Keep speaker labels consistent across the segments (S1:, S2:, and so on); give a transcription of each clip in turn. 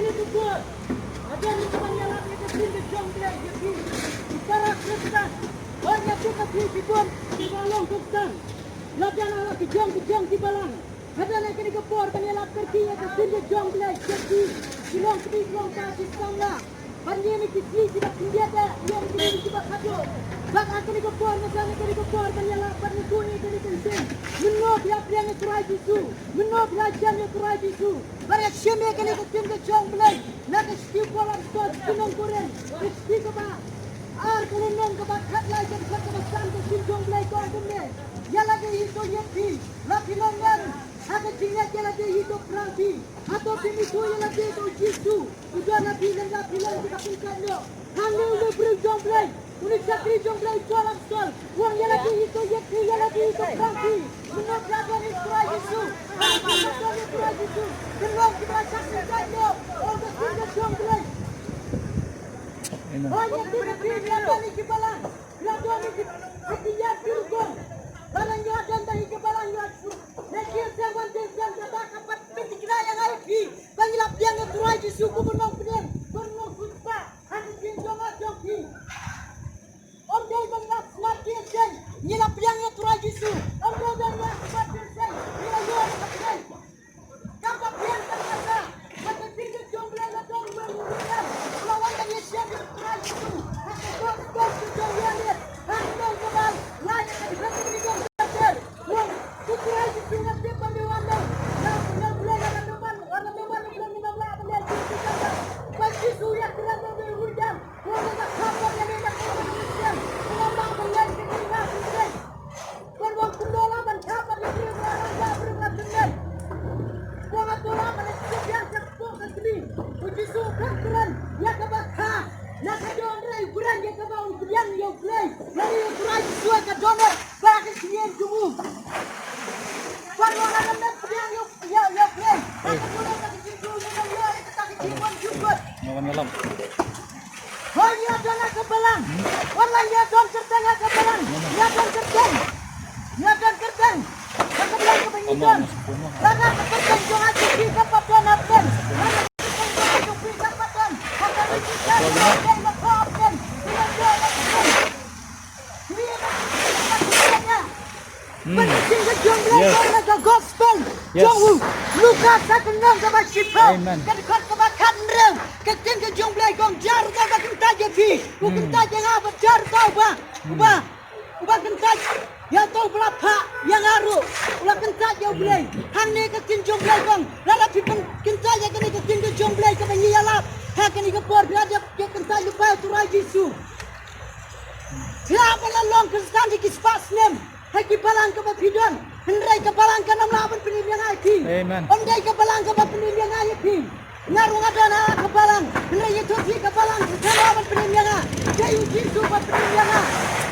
S1: kini kubur. Ada ni kawan yang lagi kecil di jongklek jadi. Sekarang Kristen. Banyak juga di pun di balong Kristen. Lajan ala kejong di balang. Ada nak kini kubur kan yang lagi kerja kecil di jongklek jadi. Silong kasih sama. Banyak ni kecil tidak senjata yang kini kita kado. Bak kini kubur macam kini kubur kan yang lagi kuni kini kencing. Menok yang turai bisu. Menok lajan yang turai bisu. Barang siapa kini kecil di jongklek. Nak setiap orang tua senang kurang. Setiap apa? Kini nong kebat kat lagi kat kebasan kecil jongklek kau kumne. Yang lagi hidup yepi. Lagi longan. Ada tinggal yang lagi hidup berarti. Atau pemicu yang lagi itu jisu. Sudah nabi dan kita pingkannya. Kami udah berjongklek. Unik sakri jongklek jualan stol. Uang yang lagi hidup yepi. Yang lagi hidup berarti. Menurut lawan Israel Yesus. Apa lawan Israel Yesus. Kenapa kita saksikannya. Orang tinggal jongklek. Banyak tidak lawan ini kebalan. Lawan ini ketiak turun. Barangnya dan dari kebalan Yesus. Nekir sewan desang kata kapat pitikna yang lagi. Bangilap yang Israel Yesus kumenong pedem. Kumenong suspa. Hati jinjong ajoki. Om day bangilap smart desang. Nilap yang Israel Yesus. Om day bangilap smart desang. Nilap yang Israel. Kapap yang terkata. Maka tinggal jombelan atau mengumpulkan. Lawan dan Yesus Israel Yesus. Hati kos jombelan dia. Hati kebal. Layak hati dikong sajar. Israel Yesus nanti pandewana. Nah bulan ada depan. Ada depan bulan 15 bulan 17. Pasti surya terang berhujang. Orang tak kabar yang hendak berhujang. Mengambang bulan ketika Kristen. Berbang pendolaman kabar yang berhujang berhujang. Buang aturan manusia yang sepuluh kali. Uji sukan keren. Ya kebakha. Ya kadon ray buran ya kabau kulian ya play. Dari ukuran suai kadon. Bagi sien kumu. Parwana nak kulian ya play. Aku sudah tak jitu dengan dia kita kijiwan juga.
S2: Makan malam.
S1: Oh ya dona kebalang. Wallahi ya don tertengah kebalang. Ya don terteng. Ya don terteng. Kebalang kebanyakan. Karena kebalang jangan cuci kepadan abden. Karena kebalang cuci kepadan. Karena kita abden abden. Penting kejonglekan ke gospel. Jonghu. Lukas akan nang kebat sipau. Kedekut kebat kandreng. Keting kejonglekan jar kau bakin taja fi. Bukan taja ngapa jar kau ba. Ubah kentaj. Yang tahu berapa yang haru. Ulah kentaj yang boleh. Hang ni keting jonglekan. Lala pipen kentaj yang kini keting kejonglekan menyalap. Hang kini kepor biadab kentaj lupa turai Yesus. Siapa lalong Kristen di kispas nem. Hai kebalang ke bapidon. Hendai kebalang ke nam lawan penilian IT.
S2: Amen.
S1: Hendai kebalang ke penilian IT. Ngarung ada na kebalang. Hendai itu si kebalang ke lawan penilian. Jai uji super penilian.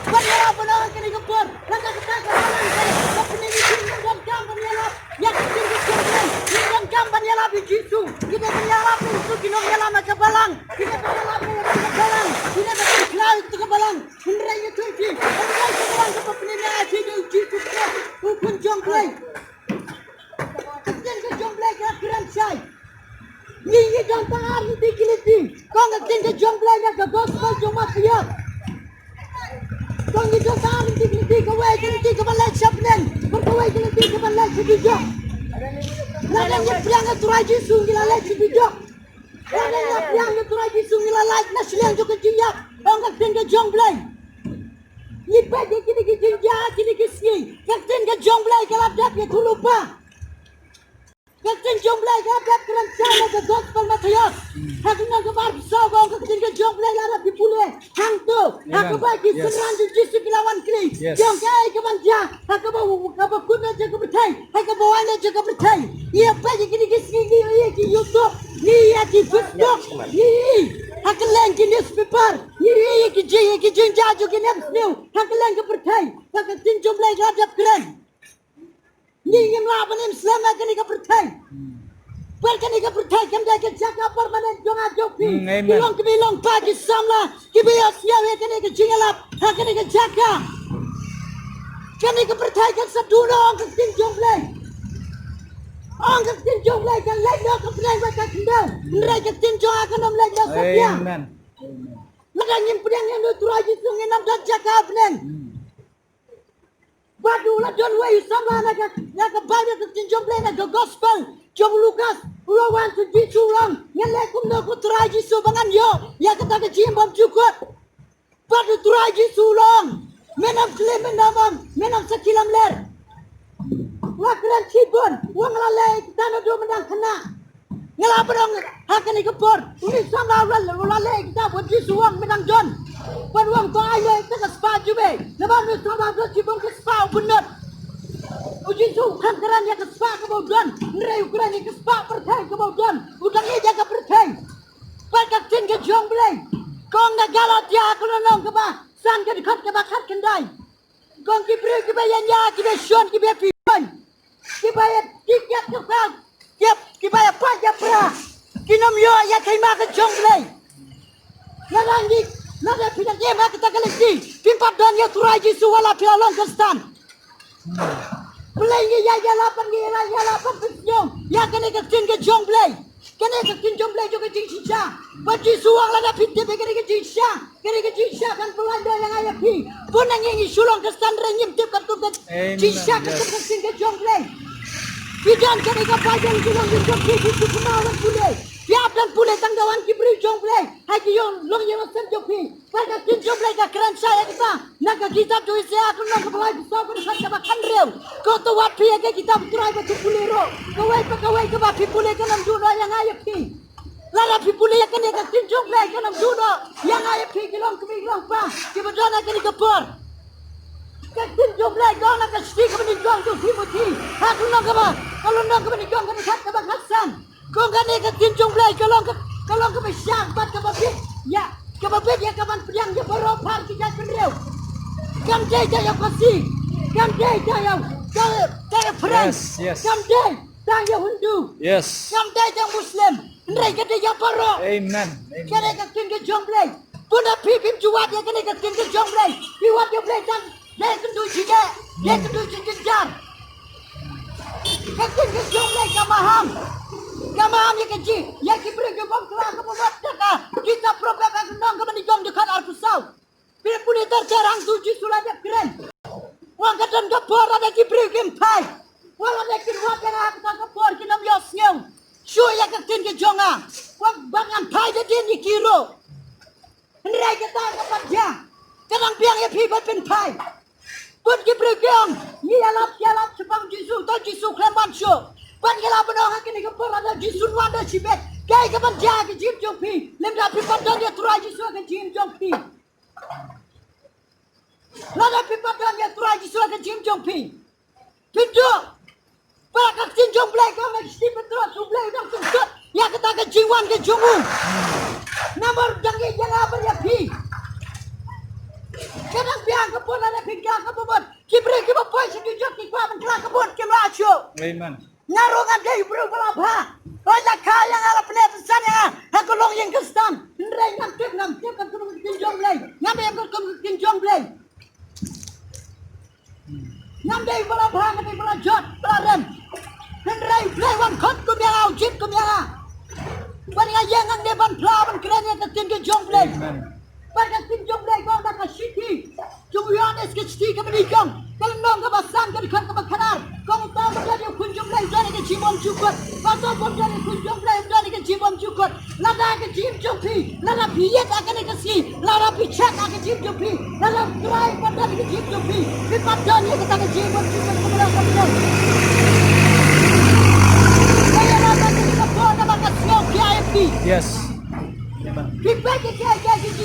S1: Banyak benar kini kepor. Langkah kita kebalang ke penilian dan gambar nyala. Yang tinggi tinggi. Yang gambar nyala bijisu. Kita nyala pintu kinong nyala kebalang. Kita nyala kebalang. Kita berkelai itu kebalang. Hendai itu si. Hendai kebalang ke penilian IT. Hukum jomblay. Ketin ke jomblay ke keren say. Ni gampang hari dikiliti. Kau ketin ke jomblay ke gospel jumat siap. Kau ni gampang hari dikiliti ke way kiliti ke balai sapnen. Berkawai kiliti ke balai sebijak. Ladangnya priang ke turai Yesus gila lek sebijak. Ladangnya priang ke turai Yesus gila lek nasliang juga jiyak. Kau ketin ke jomblay. Ni bagi kini kijinja kini kisni. Ketin ke jomblay kelap dak ya lupa. Ketin jomblay kelap dak kerencana ke gospel Matius. Hakina ke bar bisa kau ketin ke jomblay lara dipulih. Hang tu. Aku bagi seran di Yesus kilawan kini. Yang kai ke banja. Aku bawa kuna jaga bertai. Aku bawa anda jaga bertai. Ia bagi kini kisni ni ia ki YouTube. Ni ia ki Facebook. Ni Hakalang ke newspaper. Ni ki jinja jo ki news. Hakalang ke bertai. Hakatin jomblay gadap keren. Ni ngem laban Islam akan ke bertai. Berkan ke bertai kam dah ke jaga permanen jonga jopi. Bilong pagi samla. Kibias yawe kan ke jingalap. Akan ke jaga. Kan ke bertai kan sedulur ke tin jomblay. Kong ka tin jong lai kan lai do ka play ba ka kendau. Nrai ka tin jong akan nom lai do sapia.
S2: Amen.
S1: Laga nyim pedang yang do turai jisu ngenam dan jaka bnen. Badu la don way sama na ka Bible ka tin jong lai na ka gospel. Jong Lukas Rawan tu di curang ngan lai kum no ko turai jisu bangan yo. Ya kata ka jim bom cukut. Badu turai jisu long. Menam klem menam sekilam ler. Wakran cibon, wang lalai kita nak dua menang kena. Ngelap dong, hakan ikepor. Ini sama lalai kita buat jisuang menang John. Peruang tu ayah kita kesepah juga. Lepas ni sama tu cibon kesepah benar. Uji su kan keran yang kesepah kemudian. Nerai ukuran yang kesepah pertai kemudian. Udang ni jaga pertai. Berkat tinggi jong belai. Kong nak galat ya aku nong kebah. San ke dekat kebah kat kendai. Kong kibri kibayan ya kibay Sean kibay pion. Kibaya tiket kepal, kibaya pajak pra, kinom yo ya terima ke jong belai. Narangi, nada pindah dia mak kita kelesti, pimpat dan ya turai jisu wala pialong kestan. Belai ni ya lapan penjong, ya kene ke tin ke jong belai, kene ke tin jong belai juga jing sisa. Bagi suang lada pindah kene ke jing sisa kan pelanda yang ayah pi. Punang yang isulong kestan renyim tip kat tuket, jing sisa ke tin ke jong belai. Bidan kene ka pajang julong jong pi itu kenalan pulai. Siap dan pulai tanggawan kibri jong belai. Hai ki yong long yang sen jong pi. Pada tin jong belai ka keran saya kita. Naga kita tu saya aku nak belai besar pada saya makan real. Kau tu wat pi ke kita beturai batu puliro. Kawai ke ba pi pulai ke nam juno yang ayah pi. Lara pi pulai kene ka tin jong belai ke nam juno yang ayah pi kilong kemi kilong pa. Ki bedana kene ke por. Tin jong belai kau nak kesti ke meni jong tu Timothy. Aku nak ke ba. Kalau nak ke meni jong ke dekat ke Hasan. Kau kan ni ke tin jong belai kalau ke besar bat ke babit. Ya, ke babit ya kawan pedang je beropar kita kendreu. Kam jai jaya kasih. Kam jai jaya friend.
S2: Yes.
S1: Kam jai jaya Hindu.
S2: Yes.
S1: Kam jai jaya Muslim. Ndai ke dia paro.
S2: Amen.
S1: Kene ke tin ke jong belai. Puna pipim juat ya kene ke tin ke jong belai. Piwat je belai dan dia kendu jige. Dia kendu jinjar. Ketin ke jong belai kamaham. Kamaham ya keji. Ya kibri ke bom kelah ke buat deka. Kita problem ke nong ke menijong dekat Arkusau. Bila puni tercerang tujuh sulah dia keren. Wang katan ke por ada kibri ke empai. Walau ada kirwat yang aku tak ke por kinam yosnyong. Syuh ya ketin ke jonga. Wang bang empai dia ni kiro. Henrai kita ke pajang. Kadang piang ya pibat penpai. Pun kibri keong. Ni alap sepang jisu. Tau jisu klemban syuh. Pan kala benar hak ini kepor ada jisun wanda sibet. Kaya kapan jaga jim jompi. Lemda pipat dan dia turai jisu ke jim jompi. Lada pipat dan dia turai jisu ke jim jompi. Pintu. Pakak jim jomplay kau nak stip betul sublay dan sungkut. Ya kita ke jiwan ke jumu. Nomor jangan apa ya pi. Kadang biang kepon ada pinggang kepon. Kibri poin sejujur kita menjelang kepon kemasyo.
S2: Amen.
S1: Ngarungan dia bro belapa. Banyak kaya yang ala penetesan yang aku long yang kestam. Ndai ngam kan turun tinjong belai. Ngam yang kan tinjong belai. Ngam dia belapa ngam dia belajot pelaren. Ndai belai wan kot kumyang jip kumyang. Bani ayang ang dia ban pelawan keren yang tinjong belai. Pada tinjong belai kau nak kasih. Jumlah kecil ke menijong. Kalau nong ke basang ke dekat ke bakarar. Kau tahu berada kunjung belai dari ke cibom cukut. Kau tahu berada kunjung belai dari ke cibom cukut. Lada ke cibom cupi. Lada piyet akan dikasih. Lada picet akan cibom cupi. Lada try pada ke cibom cupi. Pipat dan dia kita ke cibom cukut kemudian kemudian. Saya lada kita pun nama kasih KFP.
S2: Yes.
S1: Pipat ke KFP.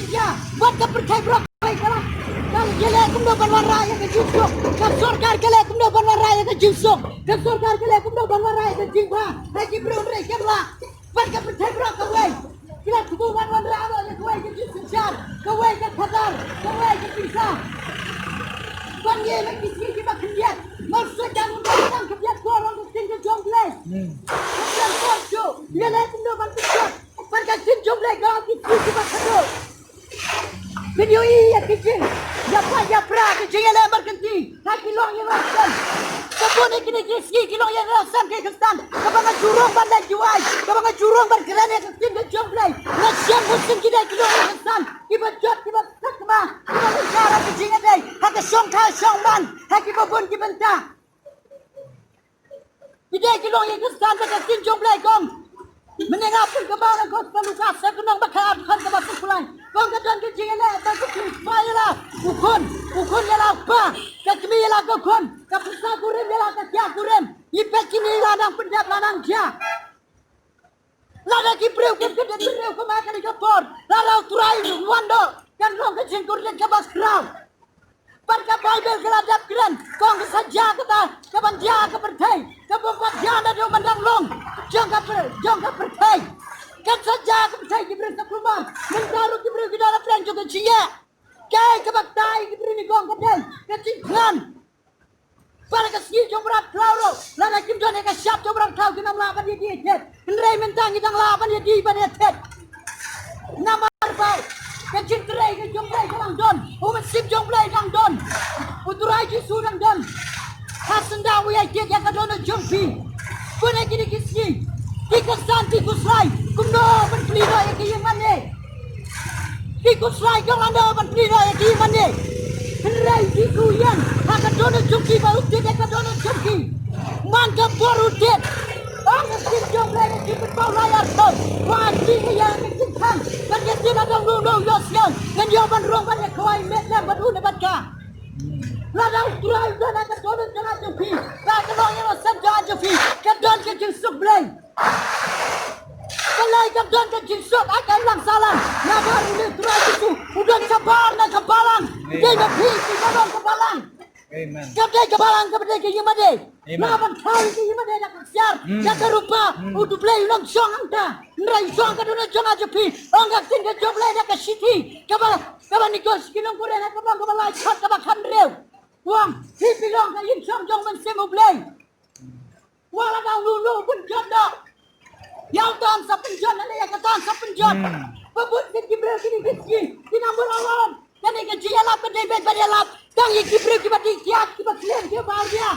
S1: Buat kepercayaan berapa kalau Kale kumdo banwan raya ke jusuk. Kasorkar kale kumdo banwan raya ke jusuk. Kasorkar kale kumdo banwan raya ke jingba. Haji bro re kemla. Barka percaya bro kawai. Kila kubu banwan raya ke kawai ke jusuk jar. Kawai ke khadar. Kawai ke pisa. Bangi mek kisi kita kendiat. Maksud jangan datang kendiat korang ke tinggal jomble. Kendiat korjo. Kale kumdo banwan pisa. Barka tin jomble kau kisi kita kado. Video ini kecil, ya pra kecil yang lembar kenti, haki long yang macam, kebun ini kini kiski kilong yang rasam ke kestan kabang jurong bandai juai kabang jurong bergerak ke kestin ke jomblai nasian musim kita kilong yang kestan kiba jot kiba sakma kiba bicara kejingan dai hak song kha song man hak kiba bun kiba ta kita kilong yang kestan ke kestin jomblai gong menengah pun kabang kos peluka sekenang bakar kan kabang sekulai gong kedan kejingan dai tak kepayala ukun ya apa kakmi ya ukun kapsa kurem ya kakya kurem ipet kini ladang pendap ladang dia lada kibreu kedan kibreu kemakan kapor lada turai wando kan long kecing kurden kabas krau parka bible keladap keren kong saja kata kaban dia kepertai kabupat dia ada do mandang long jangka pertai kan saja kepertai kibreu sekrumah mentaru kibreu kita ada plan juga cia kai kebaktai kibreu ni gong kedai kecing kan para kasih jomrat klauro lada kim done ka syap jomrat klau kinam laban dia tet ndrei mentang idang laban dia di pada tet namar bau kecing trai ke jomrai kang don umat jomrai kang don uturai ji sudang don hasenda wi dia ka don jompi pun kini kisni dikesan dikusrai kumno berpelira ke yang mana dikusrai kang anda berpelira ke yang mana Rai di kuyan, hak dono jumpi baru dia ka dono jumpi. Mangga baru dia. Ang sin jomrai di bau layar tu. Wajib yang kecikkan. Dan dia tidak ada lulu yosian. Dan dia bandrong pada kawai metna baru dapat ka. Ladang turai dan ka dono jangan jumpi. Tak kena yang saja jumpi. Ka don ke jusuk blai. Kalai ka don ke jusuk akan lang salam. Nabar ini turai itu. Udah sabar nak kebalang. Dia berpikir kebalang kebalang.
S2: Amen.
S1: Kedai kebalang kedai ke yimade. Laban kali ke yimade nak siar. Nak rupa. Udah play long song anta. Nrai song ka dona jong aja pi. Angkat tinggal job play nak city. Kabang nikos kinong kure nak kabang kebalai kat kabang kandreu. Wang hipi long ka yin song jong men semu play. Wala dang lulu pun jodoh. Yang tahun sepenjon ada yang tahun sepenjon. Pebut kibreu kini kiski. Kinambur awam. Kan ke jialap ke debet badialap. Tang kibreu kibat dikiat kibat lem ke bahagia.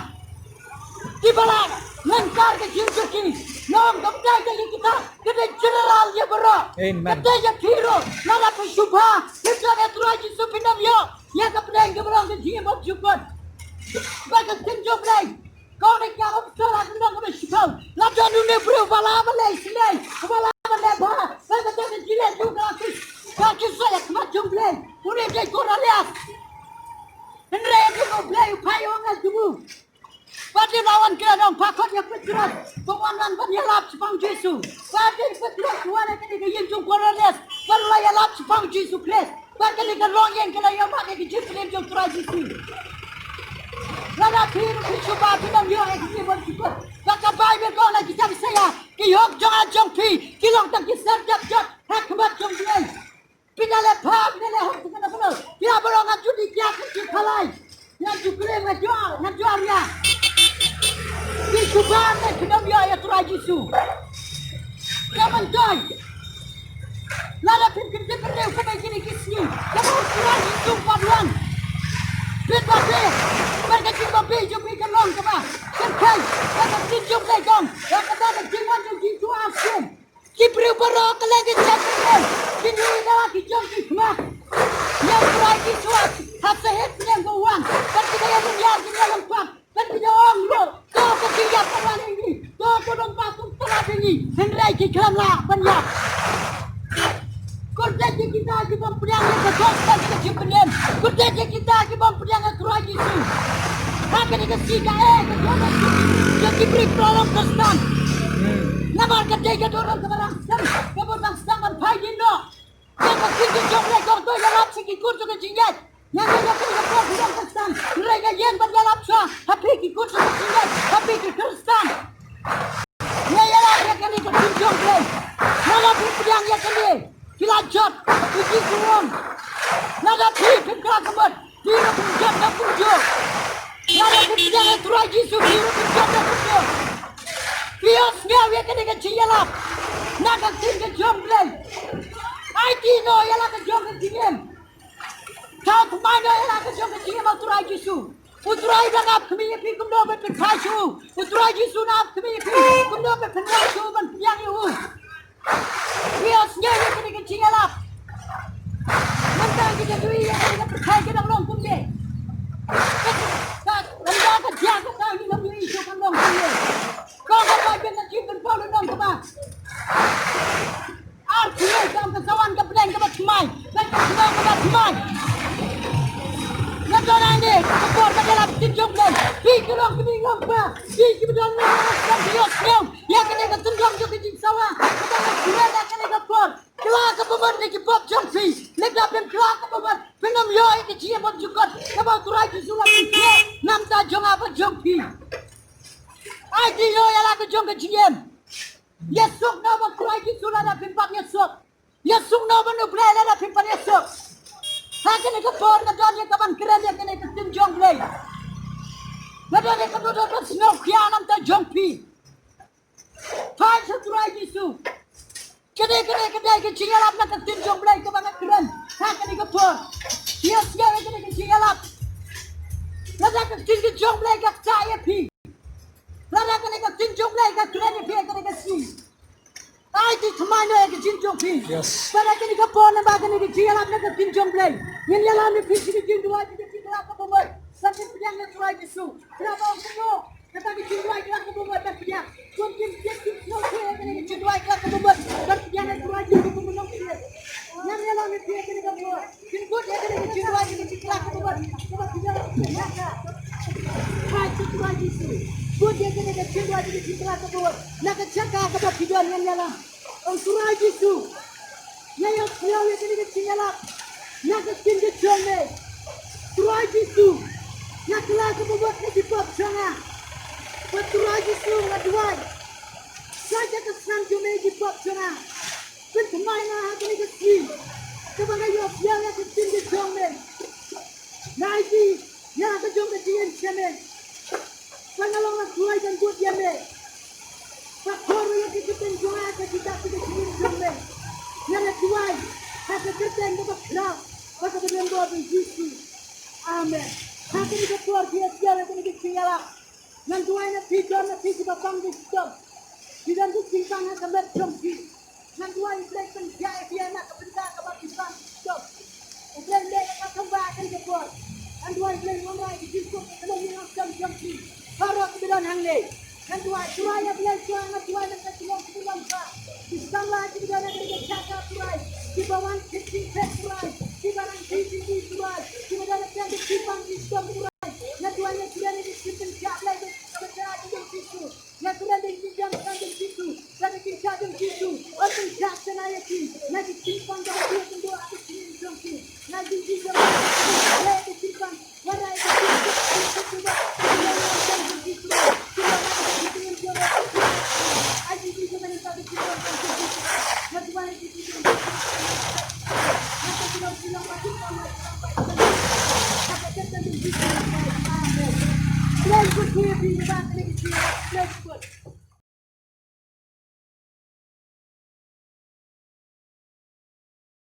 S1: Kibalang mentar ke jinsuki. Long kaptai ke kita ke general ye bro. Kaptai ye hero. Nala pe shubha. Kita ne turaji supinam yo. Ya kaptai ke bro ke jiem op jukot. Baga tinjo play. Kau nak yang opsal aku nak kau sikau. Lajan dunia bro bala bala silai. Bala bala bah. Baga tinjo jilet juga aku. Kaki saya macam play. Udah dia korang lihat. Hendra itu kau play upayo ngal tubuh. Pati lawan kira dong pakot yang petrat. Pemandan penyelap sepang Yesus. Pati petrat tuan yang kini kejung korang lihat. Perlaya lap sepang Yesus kles. Pati kini longyeng kena yang mak yang kejung kejung turai Yesus. Lada piru kisuba pinam yo ekni bersyukur. Kata Bible kau nak kita saya. Kiyok jangan jongpi. Kilong tak kisar jap jap. Hak kebat jong dia. Pinale pap pinale hok kena penuh. Dia berongan judi dia kecil kalai. Yang jukre ngajuar ya. Kisuba nak pinam yo ya turai Yesus. Kaman joy. Lada pinkin diperdeu kau kini kisni. Kamu turai Yesus paduan. Bit-bit. Mereka cuma biju bikin long kemah. Kenkai. Mereka tinjuk legong. Yang kata nak jiwan yang jitu asyum. Kibreu berok lagi cakap. Kini dah kijong kemah. Yang berai kisuat. Hasehet yang bawang. Dan kita yang menyiar kita lompat. Dan kita orang lo. Kau ketiga pelan ini. Kau kodong patung telah ini. Hendrai kikram lah banyak. Kordek kita ke pempunyaan ke gospel ke jempenem. Kordek kita ke pempunyaan ke Tuhan Yesus. Makan ke sida ke Tuhan Yesus. Jadi beri pelolong kestan. Namar kedai ke dorong ke barang sen. Ke barang sangan pagi no. Yang begitu jom lekor tu yang lap segi kursu ke jingat. Yang ada ke lekor dorong kestan. Mereka yang berjalap sah. Tapi ke kursu ke jingat. Tapi ke kestan. Ya lah dia kini ke jom lek. Nama pempunyaan yang kini. Kilajat, uji kurung. Nada pipin kelakaman. Dira penjat dan punjuk. Nada pipin yang turai Yesus. Dira penjat dan punjuk. Kios ngawi kena kecilap. Nada tinggal jomblay. Aiti no ialah ke jom kecilem. Kau kemana ialah ke jom kecilem turai Yesus. Uturai dah up kami api kumdo berkasih. Uturai Yesus up kami api kumdo berkasih berpiang you. Biar sendiri kini kecil lah. Nanti kita duit yang kita percaya kita long kumde. Rendah kerja kita ini kami isu kan long kumde. Kau kau jangan cinta kau long kumde. Artinya dalam kesawan kebelang kebetumai dan kebelang kebetumai. Nanti nanti kepor dalam tinjau dan fikirong kebingung apa? Fikirong dan biosnya yang kena ketunjang juga di sawah. Kita kira dah kena kepor. Kelak kepor ni kepor jumpi. Lepas dan kelak kepor penom yo itu cia pun cukup. Kepor turai di sulam ini namta jong apa jumpi. Aji yo yang aku jong keciem. Yesuk nama turai di sulam ada pimpak Yesuk. Yesuk nama nublai ada pimpak Yesuk. Hakin kepor ngadon yang kapan keren yang kena ketunjang lagi. Ngadon yang kedua snow kian namta jumpi. Hai seturai Yesus. Kedai kecil alap nak ketunjang lagi kebangan keren. Hakin kepor. Sia-sia kedai kecil alap. Lada ketunjang lagi kat saya pi. Lada ketunjang lagi kat keren pi kedai kecil. Ai di mana yang ketunjang pi.
S2: Yes.
S1: Pada kedai kepor nampak kedai kecil alap nak ketunjang lagi. Yang jalan ni pi kecil dua kecil alap kepor. Sakit pedang yang turai Yesus. Kenapa engkau? Kata kecil dua kelak kepor tak pedang. Mungkin kecil no kecil dua kelak kepor. Dan pedang yang turai Yesus menang dia. Yang jalan ni pi kedai kepor. Kau dia kedai kecil dua kecil kelak kepor. Sebab pedang yang hai turai Yesus. Kau dia kedai kecil dua kecil kelak kepor. Nak cakap kepada pedang yang jalan. Turai Yesus. Yang yang kedai kecil jalan. Nak kecil kecil ni. Turai Yesus. Nak kelak kepor ni dipop sana. Turai Yesus ngaduai. Saja kesan cuma dipop sana. Pentemai nak hati kecil. Kepada yang kecil kecil ni. Naiki yang kecil kecil sana. Pengalong nak tuai dan buat dia ni. Pakor yang kecil kecil kita kecil sana. Yang tuai. Hati kecil dapat kerap. Maka berikan doa Yesus. Amen. Hati kita keluar dia yang kecil lah. Yang tuai nak tiga bang di stop. Tidak tu tingkang nak kembali jumpi. Yang tuai break penjaya dia nak kebentar kembali bang stop. Break nak kembali ke keluar. Yang tuai break orang di situ kalau dia nak jumpi. Harap kebelan hang ni. Yang tuai yang break tuai nak keluar kebelan sah. Di sana kita nak cakap tuai. Di bawah kecil tuai. Di barang kecil tuai. Di mana yang di bang di stop tuai. Yang tuai yang sudah di situ jalan kebenaran di situ. Yang sudah di situ Lagi kita di situ. Orang jahat lagi. Lagi simpan dah dia tentu aku sini jumpi. Lagi kita lagi simpan. Warai itu. Aji kita mana tak kita. Lagi mana kita. Maka kita bilang pasti sampai. Maka kita di situ. Amen. Let's go to the back of the let's go.